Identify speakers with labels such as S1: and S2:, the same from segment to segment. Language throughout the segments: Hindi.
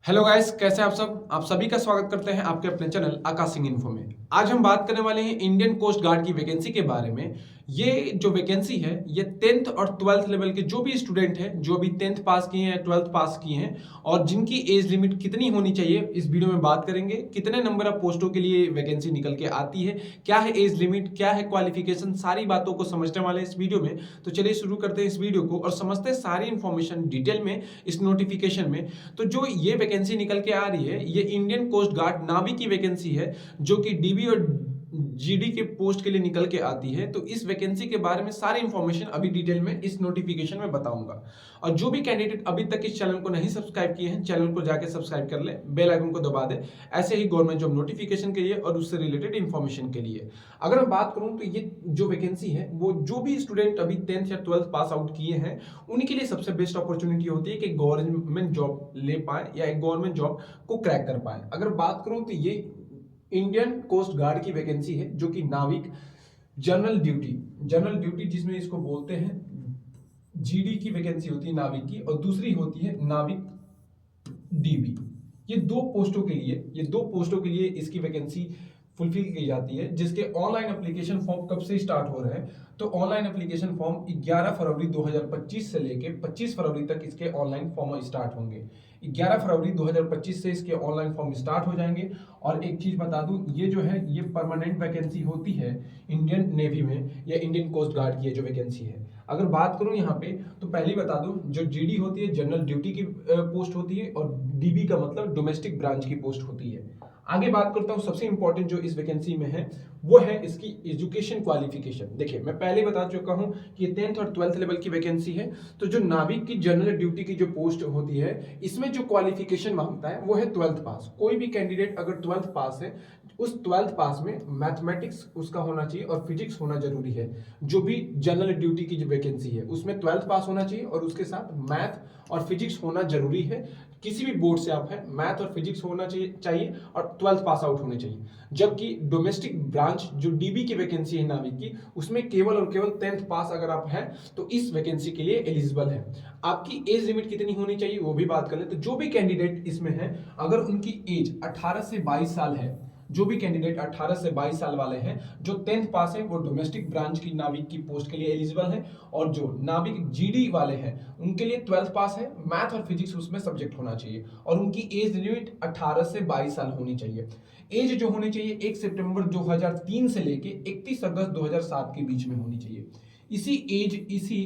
S1: हेलो गाइस, कैसे हैं आप सब। आप सभी का स्वागत करते हैं आपके अपने चैनल आकाश सिंह इन्फो में। आज हम बात करने वाले हैं इंडियन कोस्ट गार्ड की वैकेंसी के बारे में। ये जो वैकेंसी है ये 10th और 12th लेवल के जो भी स्टूडेंट हैं, जो अभी 10th पास किए हैं, 12th पास किए हैं और जिनकी एज लिमिट कितनी होनी चाहिए, इस वीडियो में बात करेंगे। कितने नंबर ऑफ पोस्टों के लिए वैकेंसी निकल के आती है, क्या है एज लिमिट, क्या है क्वालिफिकेशन, सारी बातों को समझने वाले हैं इस वीडियो में। तो चलिए शुरू करते हैं इस वीडियो को और समझते हैं सारी इंफॉर्मेशन डिटेल में इस नोटिफिकेशन में। तो जो ये वैकेंसी निकल के आ रही है ये इंडियन कोस्ट गार्ड नावी की वैकेंसी है, जो कि डीबी और जीडी के पोस्ट के लिए निकल के आती है। तो इस वैकेंसी के बारे में सारी इंफॉर्मेशन अभी डिटेल में इस नोटिफिकेशन में बताऊंगा। और जो भी कैंडिडेट अभी तक इस चैनल को नहीं सब्सक्राइब किए हैं, चैनल को जाके सब्सक्राइब कर ले, बेल आइकन को दबा दे, ऐसे ही गवर्नमेंट जॉब नोटिफिकेशन के लिए और उससे रिलेटेड इंफॉर्मेशन के लिए। अगर मैं बात करूं तो ये जो वैकेंसी है वो जो भी स्टूडेंट अभी 10th या 12th पास आउट किए हैं उनके लिए सबसे बेस्ट अपॉर्चुनिटी होती है कि गवर्नमेंट जॉब ले पाए या एक गवर्नमेंट जॉब को क्रैक कर पाए। अगर बात करूं तो ये इंडियन कोस्ट गार्ड की वैकेंसी है, जो कि नाविक जनरल ड्यूटी जिसमें इसको बोलते हैं जीडी की वैकेंसी होती है नाविक की, और दूसरी होती है नाविक डीबी। ये दो पोस्टों के लिए इसकी वैकेंसी फुलफिल की जाती है, जिसके ऑनलाइन एप्लीकेशन फॉर्म कब से स्टार्ट हो रहे हैं। तो ऑनलाइन एप्लीकेशन फॉर्म 11 फरवरी 2025 से लेके 25 फरवरी तक इसके ऑनलाइन फॉर्म स्टार्ट होंगे। 11 फरवरी 2025 से इसके ऑनलाइन फॉर्म स्टार्ट हो जाएंगे। और एक चीज बता दूं, ये जो है ये परमानेंट वैकेंसी होती है इंडियन नेवी में या इंडियन कोस्ट गार्ड की जो वैकेंसी है। अगर बात करूं यहाँ पे तो पहले ही बता दूं, जो जीडी होती है जनरल ड्यूटी की पोस्ट होती है, और डीबी का मतलब डोमेस्टिक ब्रांच की पोस्ट होती है। आगे बात करता हूं, सबसे इंपॉर्टेंट जो इस वैकेंसी में है वो है इसकी एजुकेशन क्वालिफिकेशन। देखिए, मैं पहले बता चुका हूं कि ये 10th और 12th लेवल की वैकेंसी है। तो जो नाविक की जनरल ड्यूटी की जो पोस्ट होती है, इसमें जो क्वालिफिकेशन मांगता है वो है 12th पास। कोई भी कैंडिडेट अगर 12th पास है, उस 12th पास में मैथमेटिक्स उसका होना चाहिए और फिजिक्स होना जरूरी है। जो भी जनरल ड्यूटी की जो वैकेंसी है उसमें 12th पास होना चाहिए और उसके साथ मैथ और फिजिक्स होना जरूरी है। किसी भी बोर्ड से आप हैं, मैथ और फिजिक्स होना चाहिए और 12th पास आउट होने चाहिए। जबकि डोमेस्टिक ब्रांच जो डीबी की वैकेंसी है नाविक की, उसमें केवल और केवल 10th पास अगर आप हैं तो इस वैकेंसी के लिए एलिजिबल है। आपकी एज लिमिट कितनी होनी चाहिए वो भी बात कर ले। तो जो भी कैंडिडेट इसमें है, अगर उनकी एज 18 से 22 साल है, जो भी कैंडिडेट 18 से 22 साल वाले हैं, जो 10th पास है, वो डोमेस्टिक ब्रांच की नाविक की पोस्ट के लिए एलिजिबल है। और जो नाविक जीडी वाले हैं उनके लिए 12th पास है, मैथ और फिजिक्स उसमें सब्जेक्ट होना चाहिए, और उनकी एज लिमिट 18 से 22 साल होनी चाहिए। एज जो होनी चाहिए 1 सितंबर 2003 से लेके 31 अगस्त 2007 के बीच में होनी चाहिए। इसी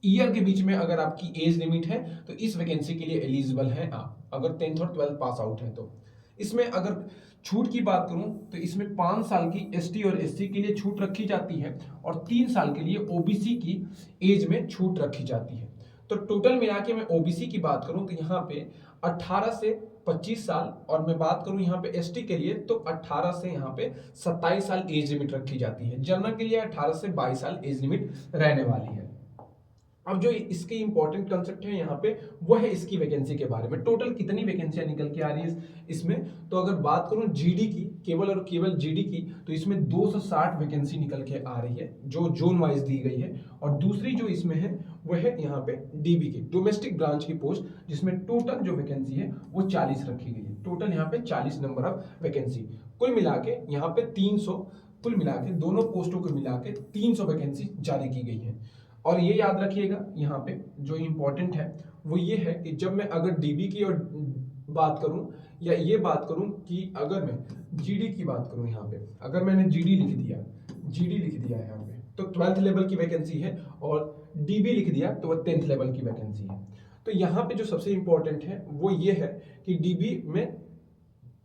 S1: ईयर के बीच में अगर आपकी एज लिमिट है तो इस वैकेंसी के लिए एलिजिबल है आप, अगर 10th और 12th पास आउट है तो। इसमें अगर छूट की बात करूं तो इसमें 5 साल की एसटी और एससी के लिए छूट रखी जाती है और 3 साल के लिए ओबीसी की एज में छूट रखी जाती है। तो टोटल मिला के मैं ओबीसी की बात करूं तो यहाँ पे 18 से 25 साल, और मैं बात करूं यहाँ पे एसटी के लिए तो 18 से यहाँ पे 27 साल एज लिमिट रखी जाती है। जनरल के लिए 18 से 22 साल एज लिमिट रहने वाली है। अब जो इसके इंपॉर्टेंट कंसेप्ट है यहाँ पे वो है इसकी वैकेंसी के बारे में। टोटल कितनी वैकेंसियां निकल के आ रही है इसमें, तो अगर बात करूं जीडी की, केवल और केवल जीडी की, तो इसमें 260 वैकेंसी निकल के आ रही है जो जोन वाइज दी गई है। और दूसरी जो इसमें है वो है यहाँ पे डीबी की डोमेस्टिक ब्रांच की पोस्ट, जिसमें टोटल जो वैकेंसी है वो 40 रखी गई है। टोटल यहाँ पे 40 नंबर ऑफ वैकेंसी, कुल मिला के यहाँ पे 300, कुल मिला के दोनों पोस्टों को मिला के 300 वैकेंसी जारी की गई है। और ये याद रखिएगा यहाँ पे जो इंपॉर्टेंट है वो ये है कि जब मैं अगर डीबी की और बात करूं या ये बात करूं कि अगर मैं जीडी की बात करूं, यहाँ पे अगर मैंने जीडी लिख दिया यहाँ पे तो 12th लेवल की वैकेंसी है, और डीबी लिख दिया तो वह 10th लेवल की वैकेंसी है। तो यहाँ पे जो सबसे इंपॉर्टेंट है वो ये है कि डीबी में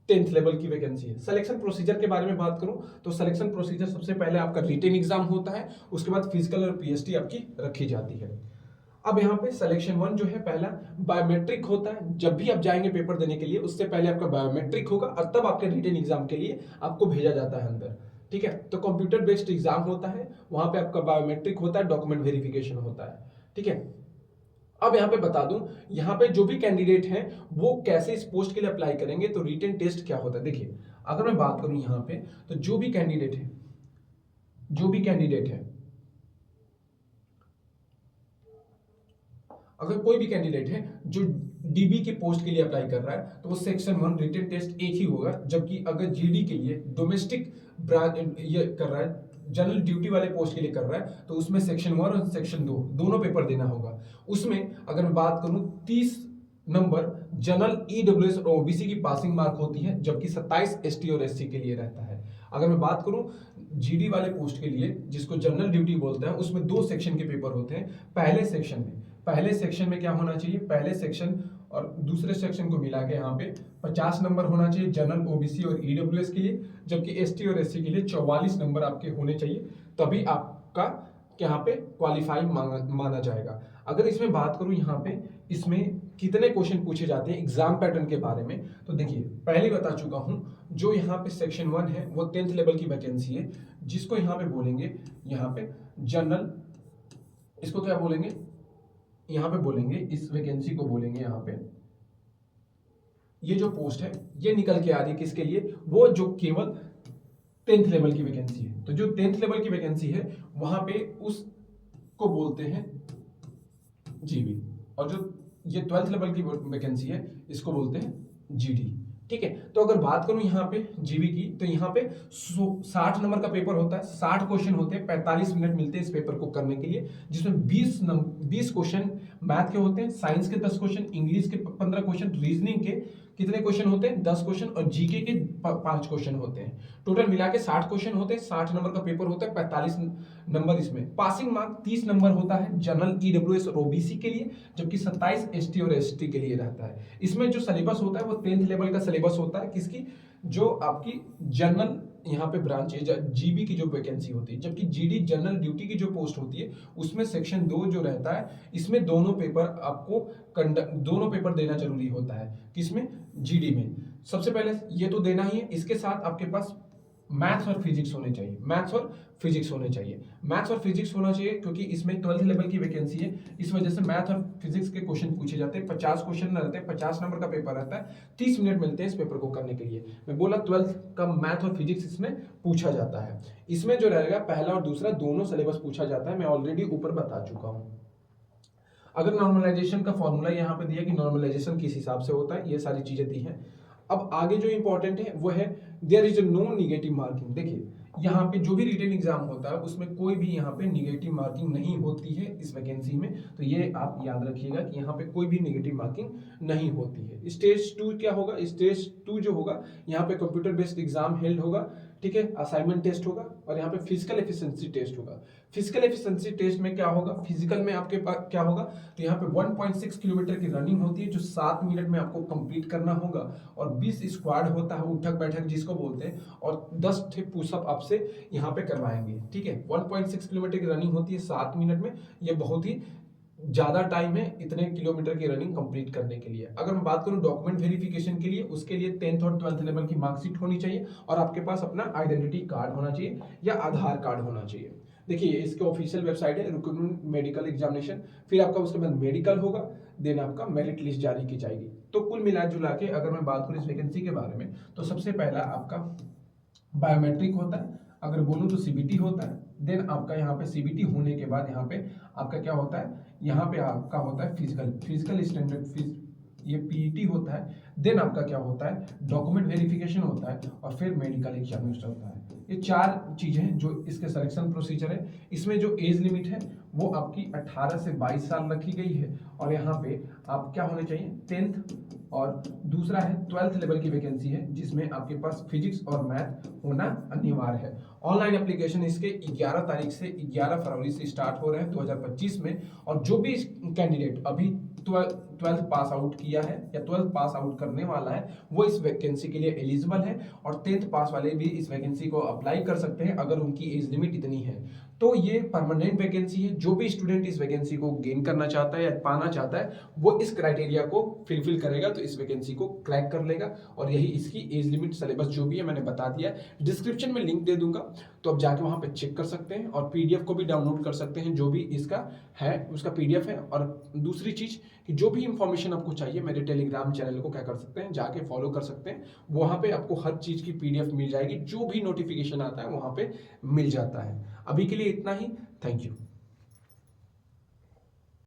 S1: 10th लेवल की वैकेंसी है। सिलेक्शन प्रोसीजर के बारे में बात करूं तो सिलेक्शन प्रोसीजर सबसे पहले आपका रिटन एग्जाम होता है, उसके बाद फिजिकल और पीएसटी आपकी रखी जाती है। अब यहाँ पे सिलेक्शन 1 जो है पहला बायोमेट्रिक होता है। जब भी आप जाएंगे पेपर देने के लिए उससे पहले आपका बायोमेट्रिक होगा और तब आपके रिटन एग्जाम के लिए आपको भेजा जाता है अंदर। ठीक है, तो कंप्यूटर बेस्ड एग्जाम होता है, वहां पे आपका बायोमेट्रिक होता है, डॉक्यूमेंट वेरिफिकेशन होता है। ठीक है, अब यहाँ पे बता दूं, यहाँ पे जो भी कैंडिडेट हैं वो कैसे इस पोस्ट के लिए अप्लाई करेंगे, तो रिटन टेस्ट क्या होता है। देखिए, अगर मैं बात करूं यहाँ पे तो जो भी कैंडिडेट है, अगर कोई भी कैंडिडेट है जो डीबी के पोस्ट के लिए अप्लाई कर रहा है तो वो सेक्शन 1 रिटन टेस्ट एक ही होगा, जबकि अगर जीडी के लिए डोमेस्टिक ब्रांच ये कर रहा है, जनरल ड्यूटी वाले पोस्ट के लिए कर रहा है, तो उसमें सेक्शन 1 और सेक्शन 2 दोनों पेपर देना होगा। उसमें अगर मैं बात करूं 30 नंबर जनरल ईडब्ल्यूएस और ओबीसी की पासिंग मार्क होती है, जबकि 27 एसटी और एससी के लिए रहता है। अगर मैं बात करूं जीडी वाले पोस्ट के लिए, जिसको जनरल ड्यूटी बोलते हैं, उसमें 2 सेक्शन के पेपर होते हैं। पहले सेक्शन में क्या होना चाहिए, पहले सेक्शन और दूसरे सेक्शन को मिला के यहाँ पे 50 नंबर होना चाहिए जनरल, ओबीसी और ईडब्ल्यूएस के लिए, जबकि एसटी और एससी के लिए 44 नंबर आपके होने चाहिए, तभी आपका यहाँ पे क्वालिफाई माना जाएगा। अगर इसमें बात करूं यहाँ पे इसमें कितने क्वेश्चन पूछे जाते हैं एग्जाम पैटर्न के बारे में, तो देखिए पहले बता चुका हूं, जो यहाँ पे सेक्शन 1 है वो 10th लेवल की वैकेंसी है, जिसको यहाँ पे बोलेंगे यहाँ पे जनरल, इसको क्या बोलेंगे, यहाँ पे बोलेंगे इस वैकेंसी को बोलेंगे यहाँ पे, ये जो पोस्ट है ये निकल के आ रही है किसके लिए, वो जो केवल 10th लेवल की वैकेंसी है। तो जो 10th लेवल की वैकेंसी है वहां पे उसको बोलते हैं जीबी, और जो ये 12th लेवल की वैकेंसी है इसको बोलते हैं जीडी। ठीक है, तो अगर बात करूं यहाँ पे जीबी की, तो यहाँ पे 60 नंबर का पेपर होता है, 60 क्वेश्चन होते हैं, 45 मिनट मिलते हैं इस पेपर को करने के लिए, जिसमें 20 क्वेश्चन मैथ के होते हैं, साइंस के 10 क्वेश्चन, इंग्लिश के 15 क्वेश्चन, रीजनिंग के कितने क्वेश्चन होते हैं 10 क्वेश्चन, और जीके के 5 क्वेश्चन होते हैं। टोटल मिला के 60 क्वेश्चन होते हैं, 60 नंबर का पेपर होता है, 45 नंबर इसमें। पासिंग मार्क 30 नंबर होता है जनरल, ईडब्ल्यूएस और ओबीसी के लिए, जबकि 27 एसटी और एसटी के लिए रहता है। इसमें जो सिलेबस होता है वो 10th लेवल का सिलेबस होता है, किसकी, जो आपकी जनरल यहाँ पे ब्रांच है जीबी की जो वैकेंसी होती है, जबकि जीडी जनरल ड्यूटी की जो पोस्ट होती है उसमें सेक्शन 2 जो रहता है, इसमें दोनों पेपर देना जरूरी होता है। किसमें, जीडी में। सबसे पहले ये तो देना ही है, इसके साथ आपके पास मैथ्स और फिजिक्स होने चाहिए, मैथ्स और फिजिक्स होना चाहिए, क्योंकि इसमें 12th लेवल की वैकेंसी है, इस वजह से मैथ और फिजिक्स के क्वेश्चन पूछे जाते हैं। 50 क्वेश्चन रहते हैं, 50 नंबर का पेपर रहता है, 30 मिनट मिलते हैं इस पेपर को करने के लिए। मैं बोला 12th का मैथ और फिजिक्स इसमें पूछा जाता है। इसमें जो रहेगा पहला और दूसरा दोनों सिलेबस पूछा जाता है, मैं ऑलरेडी ऊपर बता चुका हूँ। अगर नॉर्मलाइजेशन का फॉर्मूला यहाँ पे दिया कि नॉर्मलाइजेशन किस हिसाब से होता है, ये सारी चीजें दी हैं। अब आगे जो इंपॉर्टेंट है वो है there is no negative marking. देखिए यहाँ पे जो भी रिटन एग्जाम होता है उसमें कोई भी यहाँ पे निगेटिव मार्किंग नहीं होती है इस वैकेंसी में, तो ये आप याद रखिएगा कि यहाँ पे कोई भी निगेटिव मार्किंग नहीं होती है। स्टेज 2 क्या होगा, स्टेज 2 जो होगा यहाँ पे कंप्यूटर बेस्ड एग्जाम हेल्ड होगा, ठीक है, असाइनमेंट टेस्ट होगा, और यहाँ पे फिजिकल एफिशिएंसी टेस्ट होगा। फिजिकल एफिशिएंसी टेस्ट में क्या होगा, फिजिकल में आपके पास क्या होगा, तो यहाँ पे 1.6 किलोमीटर की रनिंग होती है जो 7 मिनट में आपको कंप्लीट करना होगा, और 20 स्क्वाड होता है, उठक बैठक जिसको बोलते हैं, और 10 थे पुशअप आपसे यहाँ पे करवाएंगे। ठीक है, 1.6 किलोमीटर की रनिंग होती है 7 मिनट में, ये बहुत ही ज्यादा टाइम है इतने किलोमीटर की रनिंग कंप्लीट करने के लिए। अगर मैं बात करूं डॉक्यूमेंट वेरिफिकेशन के लिए, उसके लिए 10th और 12th लेवल की मार्कशीट होनी चाहिए, और आपके पास अपना आइडेंटिटी कार्ड होना चाहिए या आधार कार्ड होना चाहिए। देखिए इसके ऑफिशियल वेबसाइट है रिक्रूटमेंट मेडिकल एग्जामिनेशन, फिर आपका उसके बाद मेडिकल होगा, देन आपका मेरिट लिस्ट जारी की जाएगी। तो कुल मिला जुला के अगर मैं बात करूं इस वैकेंसी के बारे में, तो सबसे पहला आपका बायोमेट्रिक होता है, अगर बोलूं तो सीबीटी होता है, देन आपका यहाँ पे सीबीटी होने के बाद यहाँ पे आपका क्या होता है, यहाँ पे आपका होता है फिजिकल स्टैंडर्ड, ये पीईटी होता है, देन आपका क्या होता है डॉक्यूमेंट वेरिफिकेशन होता है, और फिर मेडिकल एग्जामिनेशन होता है। ये 4 चीजें हैं जो इसके सिलेक्शन प्रोसीजर है। इसमें जो एज लिमिट है वो आपकी 18 से 22 साल रखी गई है, और यहाँ पे आप क्या होने चाहिए 10th, और दूसरा है 12th लेवल की वैकेंसी है जिसमें आपके पास फिजिक्स और मैथ होना अनिवार्य है। ऑनलाइन एप्लीकेशन इसके 11 तारीख से 11 फरवरी से स्टार्ट हो रहे हैं 2025 में, और जो भी कैंडिडेट अभी 12th पास आउट किया है या 12th पास आउट करने वाला है वो इस वैकेंसी के लिए एलिजिबल है, और 10th पास वाले भी इस वैकेंसी को अप्लाई कर सकते हैं अगर उनकी एज लिमिट इतनी है। तो ये परमानेंट वैकेंसी है, जो भी स्टूडेंट इस वैकेंसी को गेन करना चाहता है या पाना चाहता है वो इस क्राइटेरिया को फिलफिल करेगा तो इस वैकेंसी को क्रैक कर लेगा, और यही इसकी एज लिमिट सिलेबस जो भी है मैंने बता दिया है, डिस्क्रिप्शन में लिंक दे दूंगा, तो आप जाके वहां पे चेक कर सकते हैं, और पीडीएफ को भी डाउनलोड कर सकते हैं, जो भी इसका है उसका पीडीएफ है। और दूसरी चीज कि जो भी इंफॉर्मेशन आपको चाहिए मेरे टेलीग्राम चैनल को क्या कर सकते हैं, जाके फॉलो कर सकते हैं, वहां पे आपको हर चीज की पीडीएफ मिल जाएगी, जो भी नोटिफिकेशन आता है वहां पे मिल जाता है। अभी के लिए इतना ही, थैंक यू।